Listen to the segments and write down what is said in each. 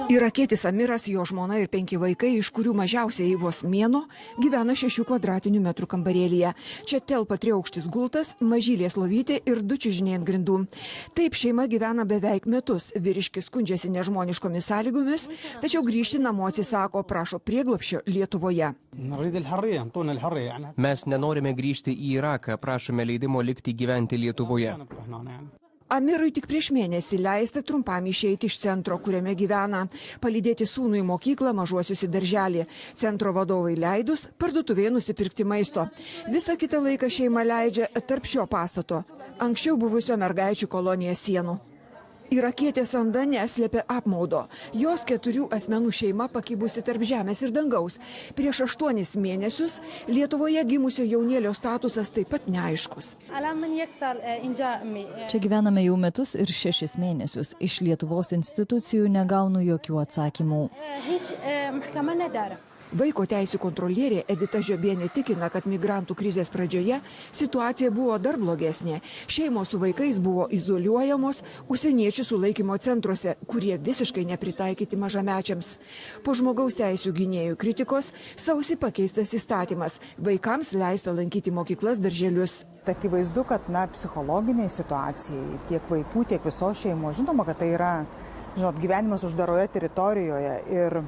Irakietis Amiras, jo žmona ir 5 vaikai, iš kurių mažiausiai vos mėnuo, gyvena 6 kvadratinių metrų kambarėlyje. Čia telpa 3-aukštis gultas, mažylės lovytė ir 2 čiužiniai ant grindų. Taip šeima gyvena beveik metus. Vyriškis skundžiasi nežmoniškomis sąlygomis, tačiau grįžti namo atsisako, prašo prieglobsčio Lietuvoje. Mes nenorime grįžti į Iraką, prašome leidimo likti gyventi Lietuvoje. Amirui tik prieš mėnesį leista trumpam išeiti iš centro, kuriame gyvena, palydėti sūnų į mokyklą, mažuosius į darželį. Centro vadovai leidus, parduotuvėje nusipirkti maisto. Visą kitą laiką šeima leidžia tarp šio pastato, anksčiau buvusio mergaičių kolonija sienų. Irakietė Sanda neslėpė apmaudo. Jos 4 asmenų šeima pakibusi tarp žemės ir dangaus. Prieš 8 mėnesius Lietuvoje gimusio jaunėlio statusas taip pat neaiškus. Čia gyvename jau metus ir 6 mėnesius. Iš Lietuvos institucijų negaunu jokių atsakymų. Vaiko teisių kontrolierė Edita Žiobienė tikina, kad migrantų krizės pradžioje situacija buvo dar blogesnė. Šeimos su vaikais buvo izoliuojamos užsieniečių sulaikymo centruose, kurie visiškai nepritaikyti mažamečiams. Po žmogaus teisių gynėjų kritikos sausį pakeistas įstatymas. Vaikams leista lankyti mokyklas, darželius. Akivaizdu, kad psichologiniai situacijai tiek vaikų, tiek visos šeimos, žinoma, kad tai yra gyvenimas uždaroje teritorijoje ir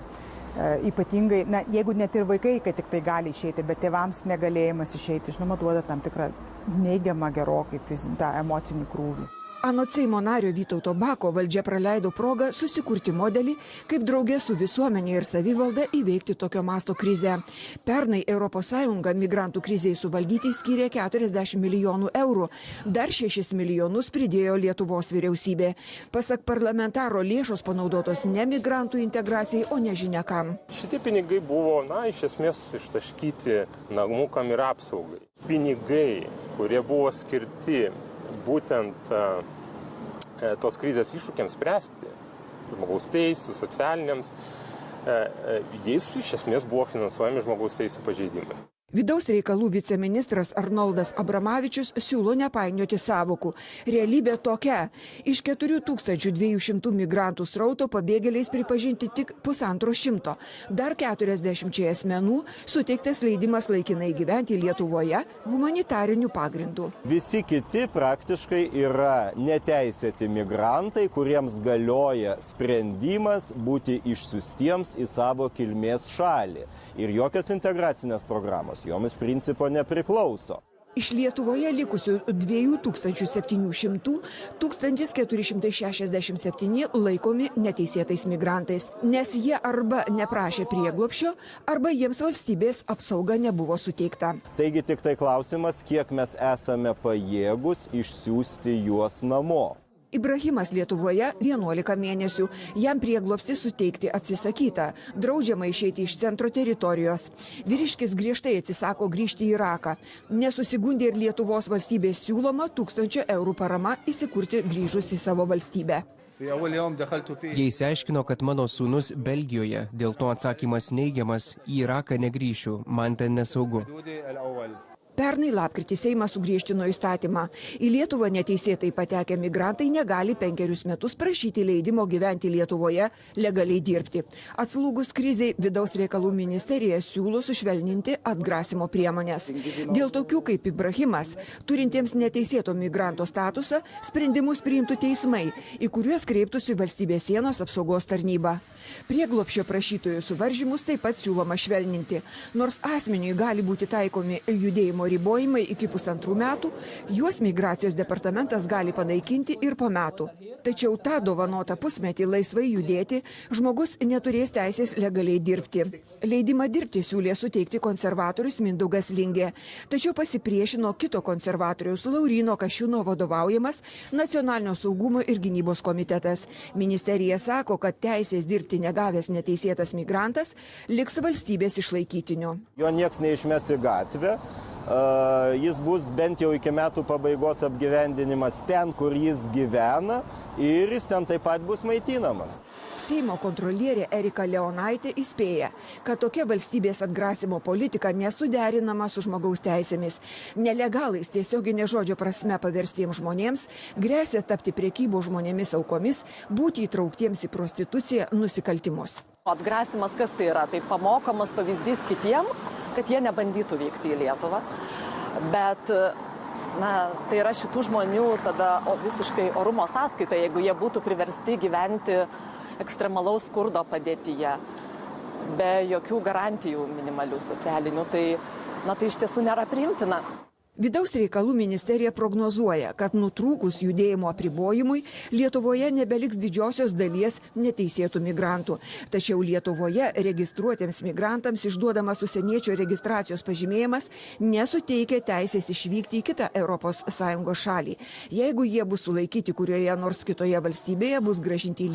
ypatingai, jeigu net ir vaikai, kad tik tai gali išeiti, bet tėvams negalėjimas išeiti, žinoma, duoda tam tikrą neigiamą gerokai tą emocinį krūvį. Anot Seimo nario Vytauto Bako valdžia praleido progą susikurti modelį, kaip draugė su visuomenė ir savivalda įveikti tokio masto krizę. Pernai ES migrantų krizei suvaldyti skyrė 40 milijonų eurų. Dar 6 milijonus pridėjo Lietuvos vyriausybė. Pasak parlamentaro, lėšos panaudotos ne migrantų integracijai, o nežinia kam. Šitie pinigai buvo, iš esmės ištaškyti namukam ir apsaugai. Pinigai, kurie buvo skirti būtent tos krizės iššūkiams spręsti, žmogaus teisų, socialiniams, jais iš esmės buvo finansuojami žmogaus teisų pažeidimai. Vidaus reikalų viceministras Arnoldas Abramavičius siūlo nepainioti sąvokų. Realybė tokia. Iš 4200 migrantų srauto pabėgėliais pripažinti tik 150. Dar 40 asmenų suteiktas leidimas laikinai gyventi Lietuvoje humanitariniu pagrindu. Visi kiti praktiškai yra neteisėti migrantai, kuriems galioja sprendimas būti išsiųstiems į savo kilmės šalį. Ir jokios integracinės programos jomis principo nepriklauso. Iš Lietuvoje likusių 2700 1467 laikomi neteisėtais migrantais, nes jie arba neprašė prieglobsčio, arba jiems valstybės apsauga nebuvo suteikta. Taigi tik tai klausimas, kiek mes esame pajėgus išsiųsti juos namo. Ibrahimas Lietuvoje 11 mėnesių. Jam prieglobstį suteikti atsisakyta. Draudžiama išeiti iš centro teritorijos. Vyriškis griežtai atsisako grįžti į Iraką. Nesusigundė ir Lietuvos valstybės siūloma 1000 eurų parama įsikurti grįžus į savo valstybę. Jie išsiaiškino, kad mano sūnus Belgijoje, dėl to atsakymas neigiamas, į Iraką negrįšiu, man ten nesaugu. Pernai lapkritį Seimas sugriežtino įstatymą. Į Lietuvą neteisėtai patekę migrantai negali 5 metus prašyti leidimo gyventi Lietuvoje, legaliai dirbti. Atslūgus krizei, Vidaus reikalų ministerija siūlo sušvelninti atgrasimo priemonės. Dėl tokių kaip Ibrahimas, turintiems neteisėto migranto statusą, sprendimus priimtų teismai, į kuriuos kreiptųsi valstybės sienos apsaugos tarnyba. Prieglobsčio prašytojų suvaržymus taip pat siūloma švelninti. Nors asmeniui gali būti taikomi judėjimo ribojimai iki 1,5 metų, juos migracijos departamentas gali panaikinti ir po metų. Tačiau tą dovanotą pusmetį laisvai judėti žmogus neturės teisės legaliai dirbti. Leidimą dirbti siūlė suteikti konservatorius Mindaugas Lingė. Tačiau pasipriešino kito konservatoriaus Lauryno Kasčiūno vadovaujamas Nacionalinio saugumo ir gynybos komitetas. Ministerija sako, kad teisės dirbti negavęs neteisėtas migrantas liks valstybės išlaikytiniu. Jo nieks neišmes į gatvę. jis bus bent jau iki metų pabaigos apgyvendinimas ten, kur jis gyvena ir jis ten taip pat bus maitinamas. Seimo kontrolierė Erika Leonaitė įspėja, kad tokia valstybės atgrasimo politika nesuderinama su žmogaus teisėmis. Nelegalais tiesioginė žodžio prasme paverstiems žmonėms gresia tapti prekybos žmonėmis aukomis, būti įtrauktiems į prostituciją, nusikaltimus. Atgrasimas kas tai yra? Tai pamokamas pavyzdys kitiem, kad jie nebandytų vykti į Lietuvą. Bet tai yra šitų žmonių tada visiškai orumo sąskaita, jeigu jie būtų priversti gyventi ekstremalaus skurdo padėtyje, be jokių garantijų minimalių socialinių, tai iš tiesų nėra priimtina. Vidaus reikalų ministerija prognozuoja, kad nutrūkus judėjimo apribojimui Lietuvoje nebeliks didžiosios dalies neteisėtų migrantų. Tačiau Lietuvoje registruotiems migrantams išduodamas užsieniečio registracijos pažymėjimas nesuteikia teisės išvykti į kitą ES šalį. Jeigu jie bus sulaikyti kurioje nors kitoje valstybėje, bus grąžinti į